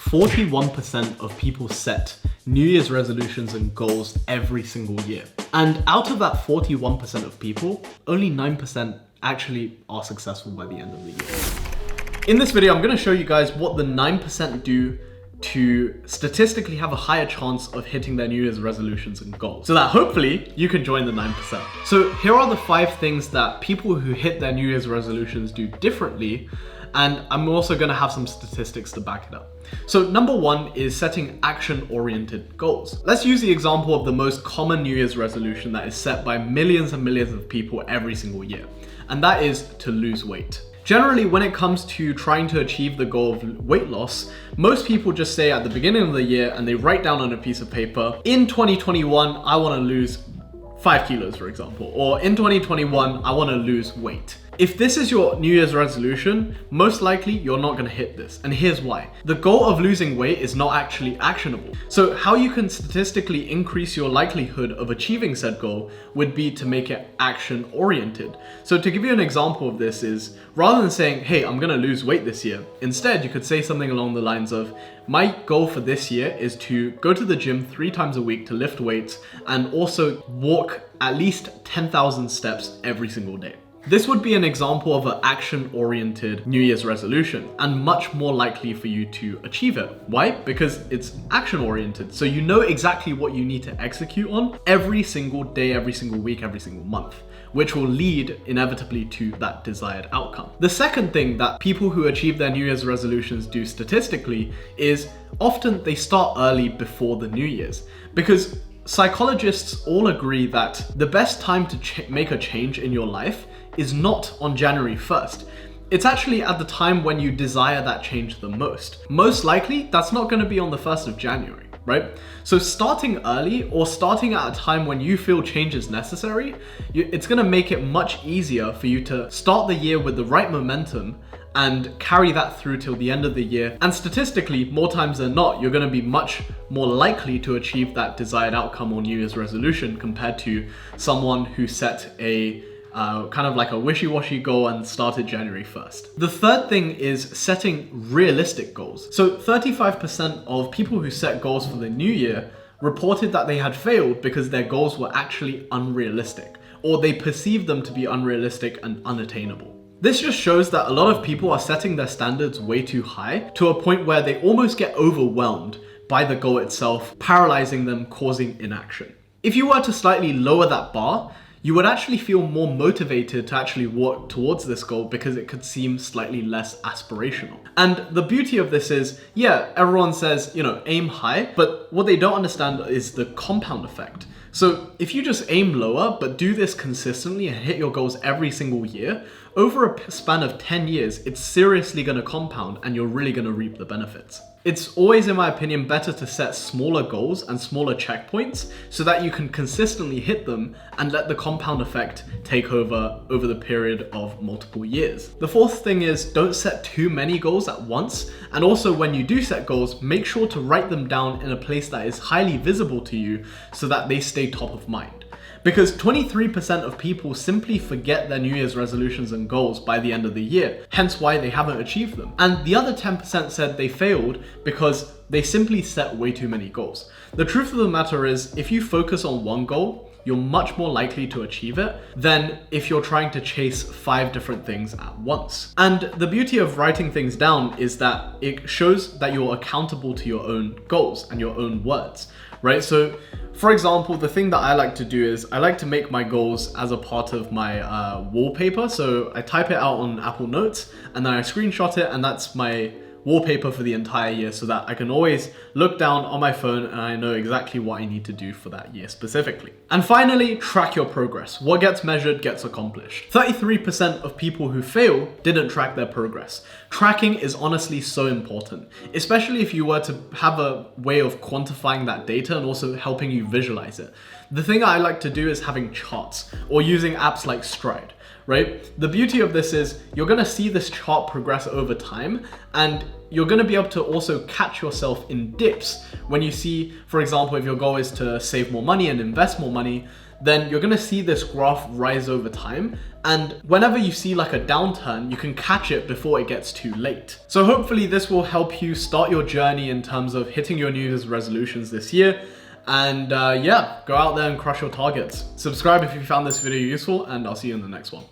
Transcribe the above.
41% of people set New Year's resolutions and goals every single year. And out of that 41% of people, only 9% actually are successful by the end of the year. In this video, I'm going to show you guys what the 9% do to statistically have a higher chance of hitting their New Year's resolutions and goals, so that hopefully you can join the 9%. So here are the 5 things that people who hit their New Year's resolutions do differently, and I'm also going to have some statistics to back it up. So number 1 is setting action-oriented goals. Let's use the example of the most common New Year's resolution that is set by millions and millions of people every single year, and that is to lose weight. Generally, when it comes to trying to achieve the goal of weight loss, most people just say at the beginning of the year and they write down on a piece of paper, in 2021, I want to lose 5 kilos, for example, or in 2021, I want to lose weight. If this is your New Year's resolution, most likely you're not going to hit this, and here's why. The goal of losing weight is not actually actionable. So how you can statistically increase your likelihood of achieving said goal would be to make it action-oriented. So to give you an example of this is, rather than saying, hey, I'm going to lose weight this year, instead you could say something along the lines of, my goal for this year is to go to the gym 3 times a week to lift weights and also walk at least 10,000 steps every single day. This would be an example of an action-oriented New Year's resolution and much more likely for you to achieve it. Why? Because it's action-oriented. So you know exactly what you need to execute on every single day, every single week, every single month, which will lead inevitably to that desired outcome. The second thing that people who achieve their New Year's resolutions do statistically is often they start early before the New Year's, because psychologists all agree that the best time to make a change in your life is not on January 1st. It's actually at the time when you desire that change the most. Most likely, that's not going to be on the 1st of January, right? So starting early or starting at a time when you feel change is necessary, it's going to make it much easier for you to start the year with the right momentum and carry that through till the end of the year. And statistically, more times than not, you're going to be much more likely to achieve that desired outcome or New Year's resolution compared to someone who set a kind of like a wishy-washy goal and started January 1st. The third thing is setting realistic goals. So 35% of people who set goals for the new year reported that they had failed because their goals were actually unrealistic, or they perceived them to be unrealistic and unattainable. This just shows that a lot of people are setting their standards way too high to a point where they almost get overwhelmed by the goal itself, paralyzing them, causing inaction. If you were to slightly lower that bar, you would actually feel more motivated to actually work towards this goal because it could seem slightly less aspirational. And the beauty of this is, yeah, everyone says, aim high, but what they don't understand is the compound effect. So if you just aim lower, but do this consistently and hit your goals every single year, over a span of 10 years, it's seriously going to compound and you're really going to reap the benefits. It's always, in my opinion, better to set smaller goals and smaller checkpoints so that you can consistently hit them and let the compound effect take over the period of multiple years. The fourth thing is, don't set too many goals at once. And also when you do set goals, make sure to write them down in a place that is highly visible to you so that they stay top of mind. Because 23% of people simply forget their New Year's resolutions and goals by the end of the year, hence why they haven't achieved them. And the other 10% said they failed because they simply set way too many goals. The truth of the matter is, if you focus on one goal, you're much more likely to achieve it than if you're trying to chase 5 different things at once. And the beauty of writing things down is that it shows that you're accountable to your own goals and your own words, right? So for example, the thing that I like to do is I like to make my goals as a part of my wallpaper. So I type it out on Apple Notes and then I screenshot it, and that's my wallpaper for the entire year so that I can always look down on my phone and I know exactly what I need to do for that year specifically. And finally, track your progress. What gets measured gets accomplished. 33% of people who fail didn't track their progress. Tracking is honestly so important, especially if you were to have a way of quantifying that data and also helping you visualize it. The thing I like to do is having charts or using apps like Stride. Right? The beauty of this is you're going to see this chart progress over time, and you're going to be able to also catch yourself in dips when you see, for example, if your goal is to save more money and invest more money, then you're gonna see this graph rise over time. And whenever you see like a downturn, you can catch it before it gets too late. So hopefully this will help you start your journey in terms of hitting your New Year's resolutions this year. And yeah, go out there and crush your targets. Subscribe if you found this video useful, and I'll see you in the next one.